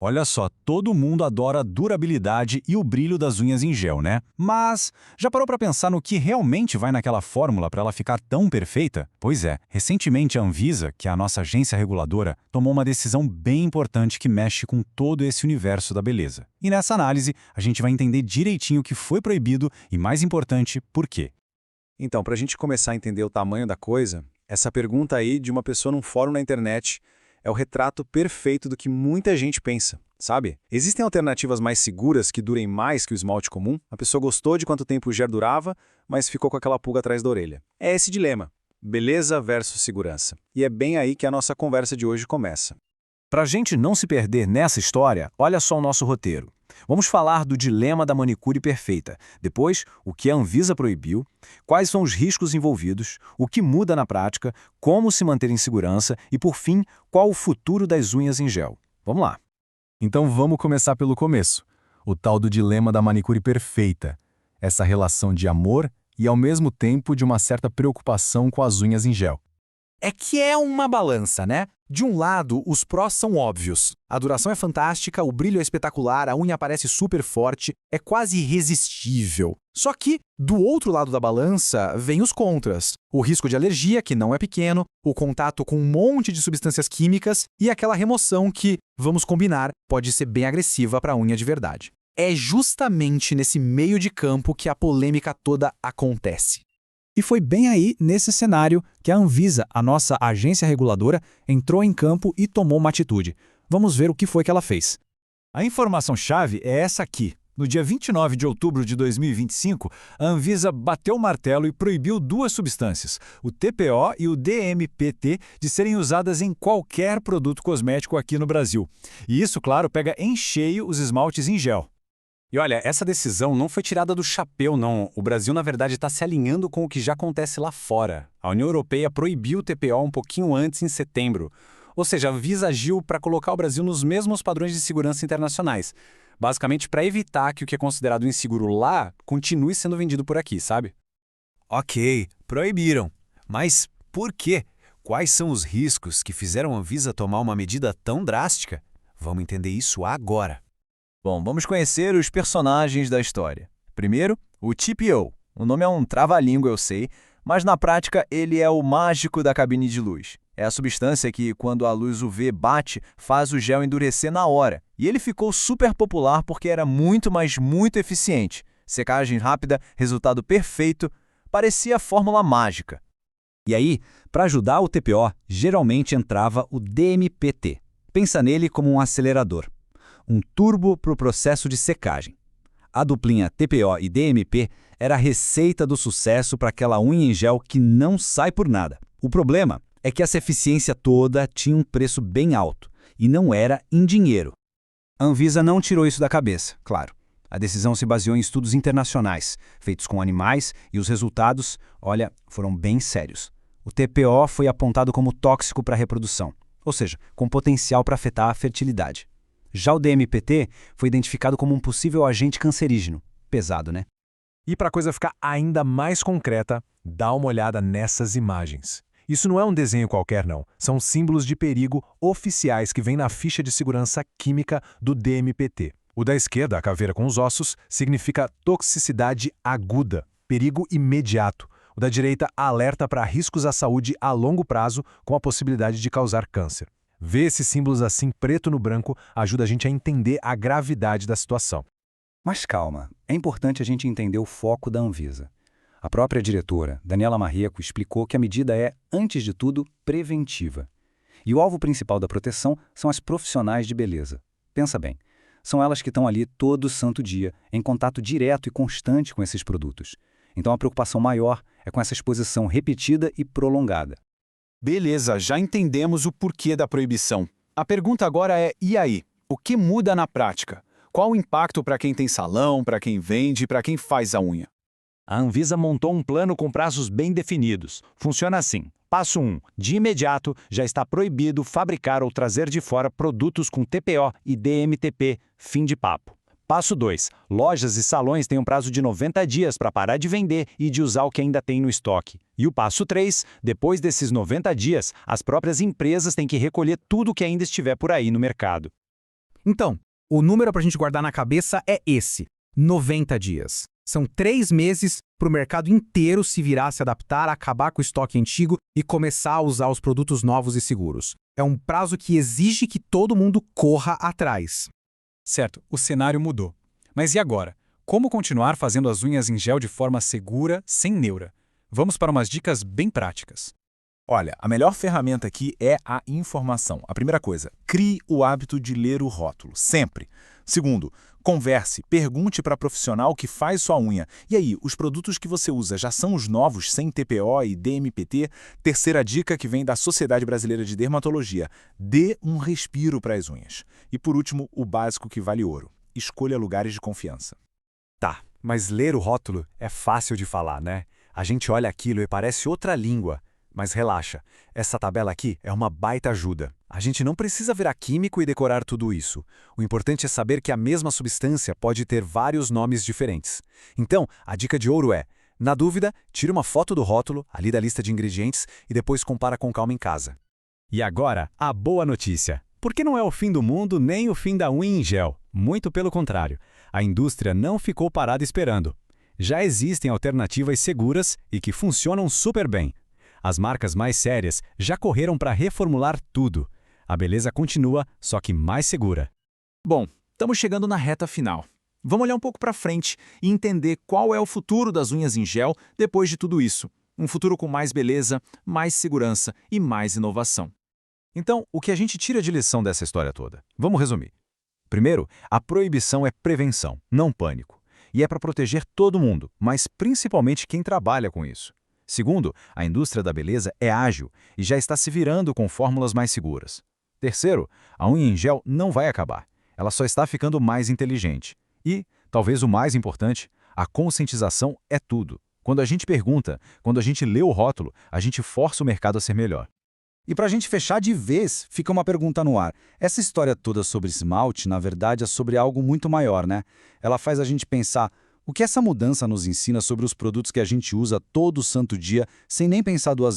Olha só, todo mundo adora a durabilidade e o brilho das unhas em gel, né? Mas já parou para pensar no que realmente vai naquela fórmula para ela ficar tão perfeita? Pois é, recentemente a Anvisa, que é a nossa agência reguladora, tomou uma decisão bem importante que mexe com todo esse universo da beleza. E nessa análise, a gente vai entender direitinho o que foi proibido e, mais importante, por quê. Então, para a gente começar a entender o tamanho da coisa, essa pergunta aí de uma pessoa num fórum na internet é o retrato perfeito do que muita gente pensa, sabe? Existem alternativas mais seguras que durem mais que o esmalte comum? A pessoa gostou de quanto tempo o gel durava, mas ficou com aquela pulga atrás da orelha. É esse dilema, beleza versus segurança. E é bem aí que a nossa conversa de hoje começa. Para a gente não se perder nessa história, olha só o nosso roteiro. Vamos falar do dilema da manicure perfeita. Depois, o que a Anvisa proibiu, quais são os riscos envolvidos, o que muda na prática, como se manter em segurança e, por fim, qual o futuro das unhas em gel. Vamos lá. Então vamos começar pelo começo. O tal do dilema da manicure perfeita. Essa relação de amor e, ao mesmo tempo, de uma certa preocupação com as unhas em gel. É que é uma balança, né? De um lado, os prós são óbvios. A duração é fantástica, o brilho é espetacular, a unha parece super forte, é quase irresistível. Só que, do outro lado da balança, vem os contras. O risco de alergia, que não é pequeno, o contato com um monte de substâncias químicas e aquela remoção que, vamos combinar, pode ser bem agressiva para a unha de verdade. É justamente nesse meio de campo que a polêmica toda acontece. E foi bem aí, nesse cenário, que a Anvisa, a nossa agência reguladora, entrou em campo e tomou uma atitude. Vamos ver o que foi que ela fez. A informação-chave é essa aqui. No dia 29 de outubro de 2025, a Anvisa bateu o martelo e proibiu duas substâncias, o TPO e o DMPT, de serem usadas em qualquer produto cosmético aqui no Brasil. E isso, claro, pega em cheio os esmaltes em gel. E olha, essa decisão não foi tirada do chapéu, não. O Brasil, na verdade, está se alinhando com o que já acontece lá fora. A União Europeia proibiu o TPO um pouquinho antes, em setembro. Ou seja, a Anvisa agiu para colocar o Brasil nos mesmos padrões de segurança internacionais. Basicamente, para evitar que o que é considerado inseguro lá continue sendo vendido por aqui, sabe? Ok, proibiram. Mas por quê? Quais são os riscos que fizeram a Anvisa tomar uma medida tão drástica? Vamos entender isso agora. Bom, vamos conhecer os personagens da história. Primeiro, o TPO. O nome é um trava-língua, eu sei, mas na prática ele é o mágico da cabine de luz. É a substância que, quando a luz UV bate, faz o gel endurecer na hora. E ele ficou super popular porque era muito, mas muito eficiente. Secagem rápida, resultado perfeito, parecia a fórmula mágica. E aí, para ajudar o TPO, geralmente entrava o DMPT. Pensa nele como um acelerador. Um turbo para o processo de secagem. A duplinha TPO e DMP era a receita do sucesso para aquela unha em gel que não sai por nada. O problema é que essa eficiência toda tinha um preço bem alto, e não era em dinheiro. A Anvisa não tirou isso da cabeça, claro. A decisão se baseou em estudos internacionais, feitos com animais, e os resultados, olha, foram bem sérios. O TPO foi apontado como tóxico para a reprodução, ou seja, com potencial para afetar a fertilidade. Já o DMPT foi identificado como um possível agente cancerígeno. Pesado, né? E para a coisa ficar ainda mais concreta, dá uma olhada nessas imagens. Isso não é um desenho qualquer, não. São símbolos de perigo oficiais que vêm na ficha de segurança química do DMPT. O da esquerda, a caveira com os ossos, significa toxicidade aguda, perigo imediato. O da direita alerta para riscos à saúde a longo prazo, com a possibilidade de causar câncer. Ver esses símbolos assim preto no branco ajuda a gente a entender a gravidade da situação. Mas calma, é importante a gente entender o foco da Anvisa. A própria diretora, Daniela Marreco, explicou que a medida é, antes de tudo, preventiva. E o alvo principal da proteção são as profissionais de beleza. Pensa bem, são elas que estão ali todo santo dia, em contato direto e constante com esses produtos. Então a preocupação maior é com essa exposição repetida e prolongada. Beleza, já entendemos o porquê da proibição. A pergunta agora é, e aí? O que muda na prática? Qual o impacto para quem tem salão, para quem vende, para quem faz a unha? A Anvisa montou um plano com prazos bem definidos. Funciona assim. Passo 1. De imediato, já está proibido fabricar ou trazer de fora produtos com TPO e DMTP. Fim de papo. Passo 2. Lojas e salões têm um prazo de 90 dias para parar de vender e de usar o que ainda tem no estoque. E o passo 3. Depois desses 90 dias, as próprias empresas têm que recolher tudo que ainda estiver por aí no mercado. Então, o número para a gente guardar na cabeça é esse: 90 dias. São 3 meses para o mercado inteiro se virar, se adaptar, acabar com o estoque antigo e começar a usar os produtos novos e seguros. É um prazo que exige que todo mundo corra atrás. Certo, o cenário mudou. Mas e agora? Como continuar fazendo as unhas em gel de forma segura, sem neura? Vamos para umas dicas bem práticas. Olha, a melhor ferramenta aqui é a informação. A primeira coisa, crie o hábito de ler o rótulo, sempre. Segundo, converse, pergunte para profissional que faz sua unha. E aí, os produtos que você usa já são os novos sem TPO e DMPT? Terceira dica que vem da Sociedade Brasileira de Dermatologia, dê um respiro para as unhas. E por último, o básico que vale ouro, escolha lugares de confiança. Tá, mas ler o rótulo é fácil de falar, né? A gente olha aquilo e parece outra língua. Mas relaxa, essa tabela aqui é uma baita ajuda. A gente não precisa virar químico e decorar tudo isso. O importante é saber que a mesma substância pode ter vários nomes diferentes. Então, a dica de ouro é, na dúvida, tire uma foto do rótulo, ali da lista de ingredientes, e depois compara com calma em casa. E agora, a boa notícia. Porque não é o fim do mundo nem o fim da unha em gel. Muito pelo contrário. A indústria não ficou parada esperando. Já existem alternativas seguras e que funcionam super bem. As marcas mais sérias já correram para reformular tudo. A beleza continua, só que mais segura. Bom, estamos chegando na reta final. Vamos olhar um pouco para frente e entender qual é o futuro das unhas em gel depois de tudo isso. Um futuro com mais beleza, mais segurança e mais inovação. Então, o que a gente tira de lição dessa história toda? Vamos resumir. Primeiro, a proibição é prevenção, não pânico. E é para proteger todo mundo, mas principalmente quem trabalha com isso. Segundo, a indústria da beleza é ágil e já está se virando com fórmulas mais seguras. Terceiro, a unha em gel não vai acabar. Ela só está ficando mais inteligente. E, talvez o mais importante, a conscientização é tudo. Quando a gente pergunta, quando a gente lê o rótulo, a gente força o mercado a ser melhor. E para a gente fechar de vez, fica uma pergunta no ar. Essa história toda sobre esmalte, na verdade, é sobre algo muito maior, né? Ela faz a gente pensar o que essa mudança nos ensina sobre os produtos que a gente usa todo santo dia, sem nem pensar duas vezes.